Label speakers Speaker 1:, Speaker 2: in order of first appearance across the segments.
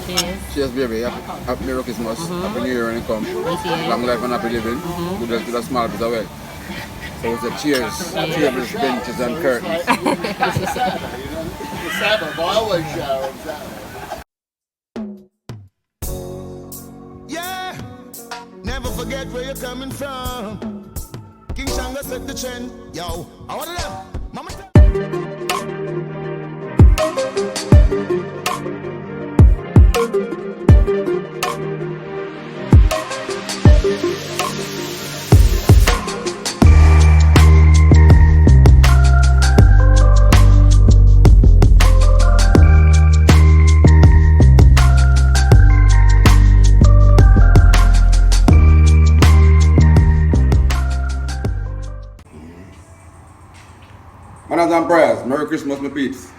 Speaker 1: Cheers.
Speaker 2: Cheers, baby. Happy Merry Christmas. Happy New Year when it comes. Long life and happy living. Good health to the small bit as well. So it's a cheers. Tables, benches, and curtains.
Speaker 3: The Sabbath, I always shower.
Speaker 4: Yeah, never forget where you're coming from. King Shanga set the trend. Yo, I want to Mama.
Speaker 2: Manners and prayers. Merry Christmas, my peeps.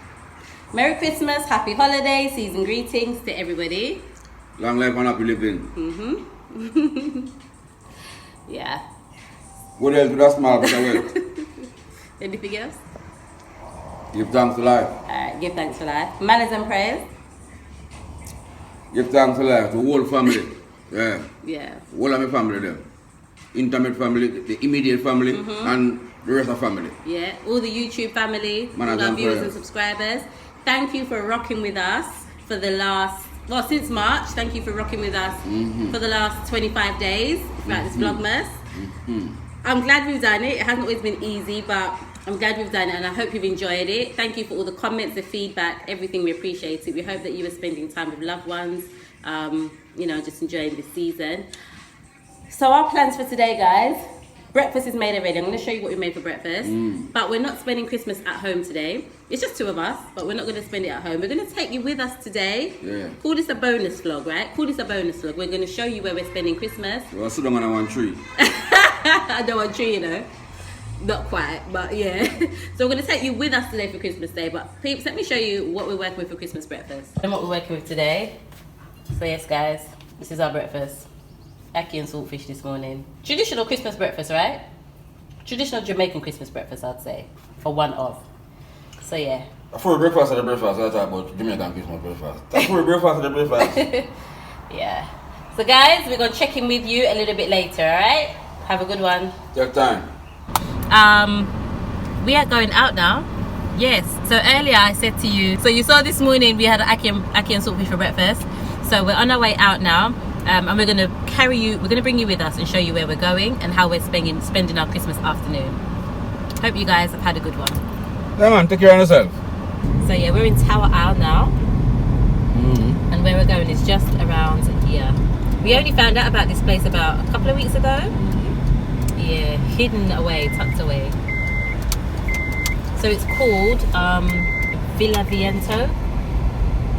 Speaker 1: Merry Christmas, happy holidays, season greetings to everybody.
Speaker 2: Long life and happy living.
Speaker 1: Yeah.
Speaker 2: Good health to the small bit as well.
Speaker 1: Anything else?
Speaker 2: Give thanks to life.
Speaker 1: Alright, give thanks for life. Manners and prayers.
Speaker 2: Give thanks to life, to the whole family. Yeah.
Speaker 1: Yeah.
Speaker 2: All of my family there. Intimate family, the immediate family, and the rest of the family.
Speaker 1: Yeah. All the YouTube family, all our viewers and subscribers. Thank you for rocking with us for the last, well, since March. Thank you for rocking with us for the last 25 days throughout this Vlogmas. I'm glad we've done it. It hasn't always been easy, but I'm glad we've done it and I hope you've enjoyed it. Thank you for all the comments, the feedback, everything. We appreciate it. We hope that you are spending time with loved ones, you know, just enjoying this season. So our plans for today, guys. Breakfast is made already. I'm going to show you what we made for breakfast. But we're not spending Christmas at home today. It's just two of us, but we're not going to spend it at home. We're going to take you with us today.
Speaker 2: Yeah.
Speaker 1: Call this a bonus vlog, right? Call this a bonus vlog. We're going to show you where we're spending Christmas.
Speaker 2: Well, sit down on one tree.
Speaker 1: I don't want tree, you know. Not quite, but yeah. So we're going to take you with us today for Christmas Day. But peeps, let me show you what we're working with for Christmas breakfast. And what we're working with today. So yes, guys, this is our breakfast. Ackee and saltfish this morning. Traditional Christmas breakfast, right? Traditional Jamaican Christmas breakfast, I'd say. For one of. So yeah.
Speaker 2: For breakfast or the breakfast, I talk about Jamaican Christmas breakfast. For breakfast or the breakfast.
Speaker 1: Yeah. So guys, we're going to check in with you a little bit later, alright? Have a good one.
Speaker 2: Take time.
Speaker 1: We are going out now. Yes. So earlier I said to you, so you saw this morning we had ackee and saltfish for breakfast. So we're on our way out now. And we're going to bring you with us and show you where we're going and how we're spending our Christmas afternoon. Hope you guys have had a good one.
Speaker 2: Yeah man, take care of yourself.
Speaker 1: So yeah, we're in Tower Isle now. And where we're going is just around here. We only found out about this place about a couple of weeks ago. Yeah, hidden away, tucked away. So it's called Villa Viento.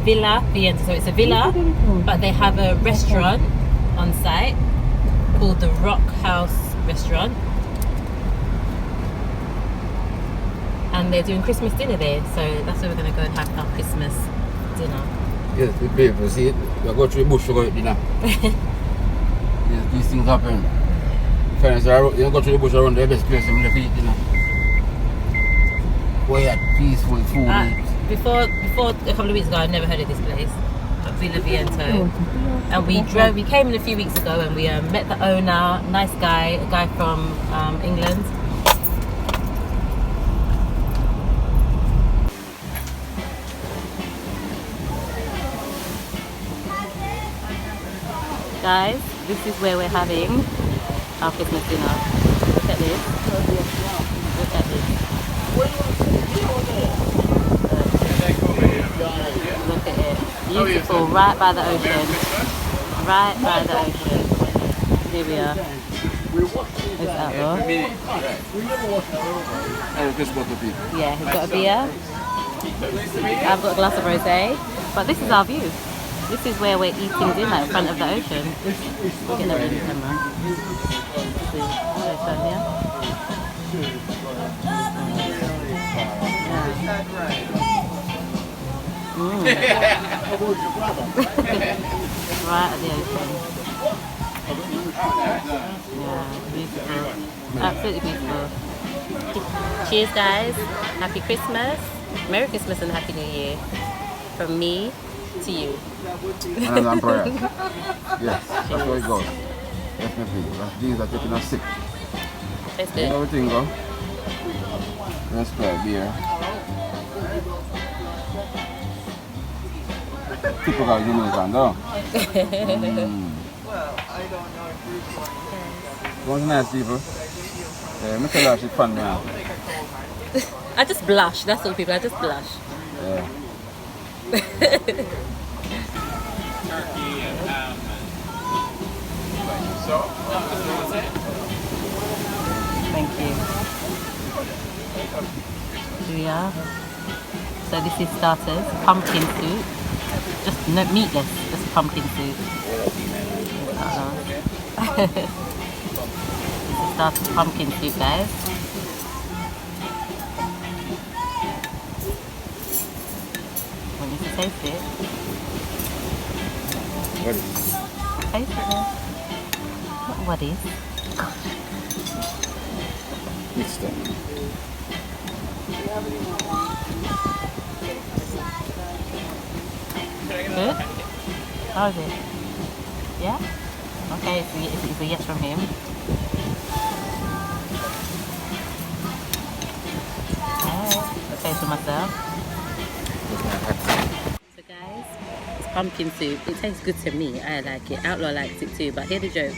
Speaker 1: So it's a villa, but they have a restaurant on site called the Rock House Restaurant, and they're doing Christmas dinner there. So that's where we're going to go and have our Christmas dinner.
Speaker 2: Yes, we pay for see it. We go through the bush to go eat dinner. Yes, these things happen. Friends, you go through the bush around the best place and eat dinner. Quiet, peaceful food.
Speaker 1: Before a couple of weeks ago, I'd never heard of this place, Villa Viento. And we came in a few weeks ago and we met the owner, nice guy, a guy from England. Guys, this is where we're having our Christmas dinner. Look at this. Look at this. Look at it. Beautiful, right by the ocean. Right by the ocean. Here we are. There's Outlaw. Yeah, he's got a beer. I've got a glass of rosé. But this is our view. This is where we're eating dinner in front of the ocean. Look at that in the camera. See, ocean here. Right at the ocean. Yeah, beautiful. Absolutely beautiful. Cheers guys. Happy Christmas. Merry Christmas and Happy New Year. From me to you.
Speaker 2: And I'm prayer. Yes, that's how it goes. Definitely. These are taking us sick.
Speaker 1: Taste
Speaker 2: You
Speaker 1: it.
Speaker 2: know everything go? Let's try beer. Typical Jamaican, though. What's nice, people? Yeah, Mr. Lash is fun, man.
Speaker 1: I just blush, that's all, people. I just blush.
Speaker 2: Yeah.
Speaker 1: Thank you. Here we are. So this is starters, pumpkin soup. Just no meatless, just pumpkin soup. This is starters, pumpkin soup, guys. Want you to taste it?
Speaker 2: What is it?
Speaker 1: Taste it then. What is?
Speaker 2: It's done.
Speaker 1: Good? How is it? Yeah? Okay, it's a yes from him. Alright, I'll taste for myself. So guys, it's pumpkin soup. It tastes good to me. I like it. Outlaw likes it too, but hear the joke.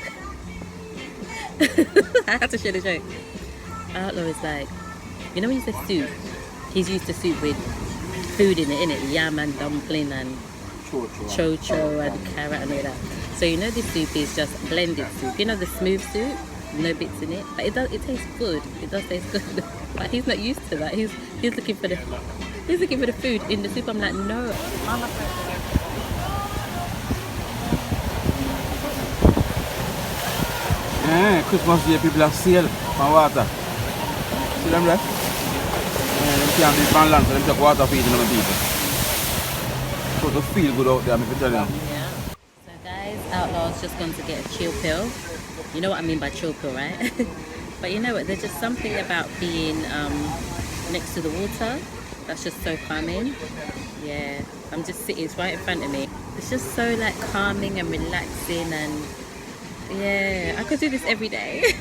Speaker 1: I have to share the joke. Outlaw is like, you know when you say soup, he's used to soup with food in it, innit? Yam and dumpling and cho-cho and carrot and all that. So you know this soup is just blended soup. You know the smooth soup? No bits in it. But it tastes good. It does taste good. But he's not used to that. He's looking for the food in the soup. I'm like, no.
Speaker 2: Christmas Day people have sail from water. See them there? Them can't be from land, so them take water feeding them people. So to feel good out there, I'm tell you.
Speaker 1: Yeah. So guys, Outlaw's just going to get a chill pill. You know what I mean by chill pill, right? But you know what? There's just something about being next to the water that's just so calming. Yeah, I'm just sitting, it's right in front of me. It's just so like calming and relaxing, and yeah, I could do this every day.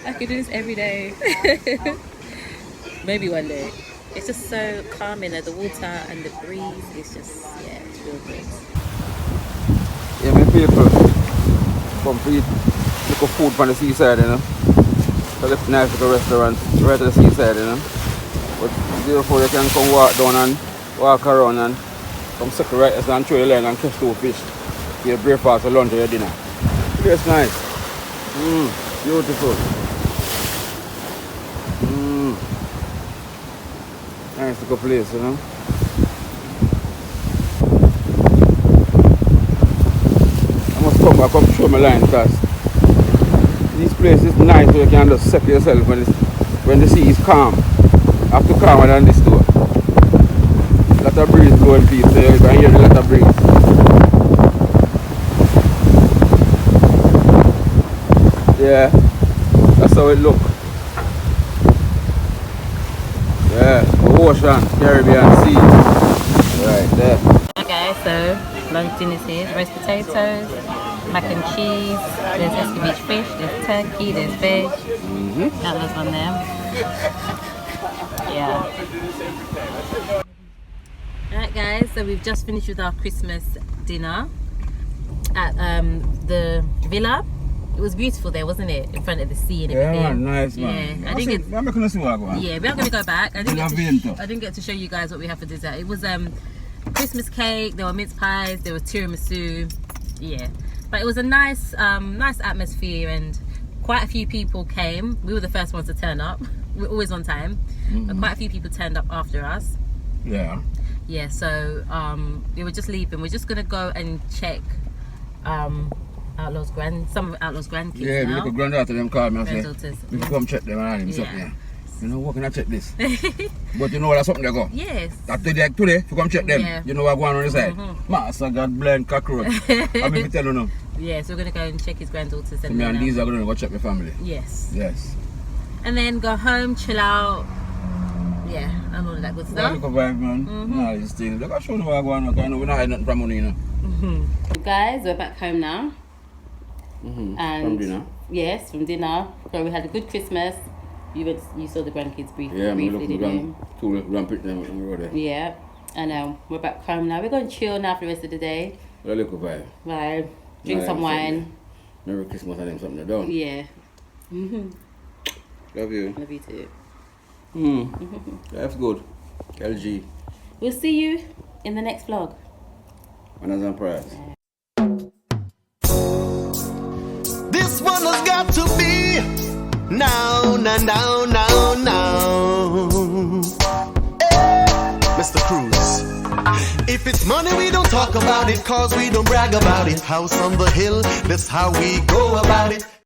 Speaker 1: I could do this every day. Maybe one day. It's just so calming, the water and the breeze. It's just, yeah, it's real good.
Speaker 2: Yeah, my people come to eat little food from the seaside, you know. So it's nice little restaurant right at the seaside, you know. But therefore you can come walk down and walk around and come sit right and throw your line and catch two fish. Your breakfast or lunch or your dinner. It's nice. Beautiful. Nice little place, you know. I must come back up to show my line because this place is nice so you can just settle yourself when the sea is calm. After calmer than this door. A lot of breeze blowing people, so you can hear a lot of breeze. Yeah, that's how it look. Yeah, the ocean, Caribbean Sea. Right there.
Speaker 1: Okay, so lunch dinner is here. Roast potatoes, mac and cheese, there's escovitch fish, there's turkey, there's veg. That was on there. Yeah. Alright guys, so we've just finished with our Christmas dinner at the villa. It was beautiful there, wasn't it? In front of the sea and everything.
Speaker 2: Yeah, nice man.
Speaker 1: Yeah, we are going to go back. I didn't get to show you guys what we have for dessert. It was Christmas cake, there were mince pies, there was tiramisu. Yeah, but it was a nice nice atmosphere, and quite a few people came. We were the first ones to turn up. We're always on time. But quite a few people turned up after us.
Speaker 2: Yeah.
Speaker 1: Yeah, so we were just leaving. We're just gonna go and check some of Outlaw's grandkids.
Speaker 2: Yeah,
Speaker 1: now.
Speaker 2: the little granddaughter them called me and said,
Speaker 1: Granddaughters.
Speaker 2: we come check them and him something.
Speaker 1: Yeah.
Speaker 2: You know, what can I check this? But you know that's something they go.
Speaker 1: Yes.
Speaker 2: After like today, if you come check them,
Speaker 1: Yeah.
Speaker 2: you know what's going on the side. Master God blind cockroach. I'm going to tell you now.
Speaker 1: Yeah, so we're gonna go and check his granddaughters.
Speaker 2: So me and these are going to go check my family.
Speaker 1: Yes.
Speaker 2: Yes.
Speaker 1: And then go home, chill out, Yeah, and all of that good
Speaker 2: Well,
Speaker 1: stuff.
Speaker 2: look at vibe, man. Nah, these things. Look, I show you what I go on. Okay, we're not hiding nothing from money, you know.
Speaker 1: Guys, we're back home now. And
Speaker 2: From dinner.
Speaker 1: yes, from dinner. So we had a good Christmas. You saw the grandkids briefly,
Speaker 2: Yeah, we
Speaker 1: didn't you?
Speaker 2: two rampant them on the road there.
Speaker 1: Yeah, and we're back home now. We're going to chill now for the rest of the day.
Speaker 2: Well, look at vibe.
Speaker 1: Right, drink
Speaker 2: Nah,
Speaker 1: some
Speaker 2: them
Speaker 1: wine.
Speaker 2: Merry Christmas and them something done.
Speaker 1: Yeah,
Speaker 2: Love you.
Speaker 1: love you too.
Speaker 2: That's good. LG.
Speaker 1: We'll see you in the next vlog.
Speaker 2: Manners and prayers.
Speaker 4: This one has got to be now. Hey, Mr. Cruz. If it's money, we don't talk about it, cause we don't brag about it. House on the hill, that's how we go about it.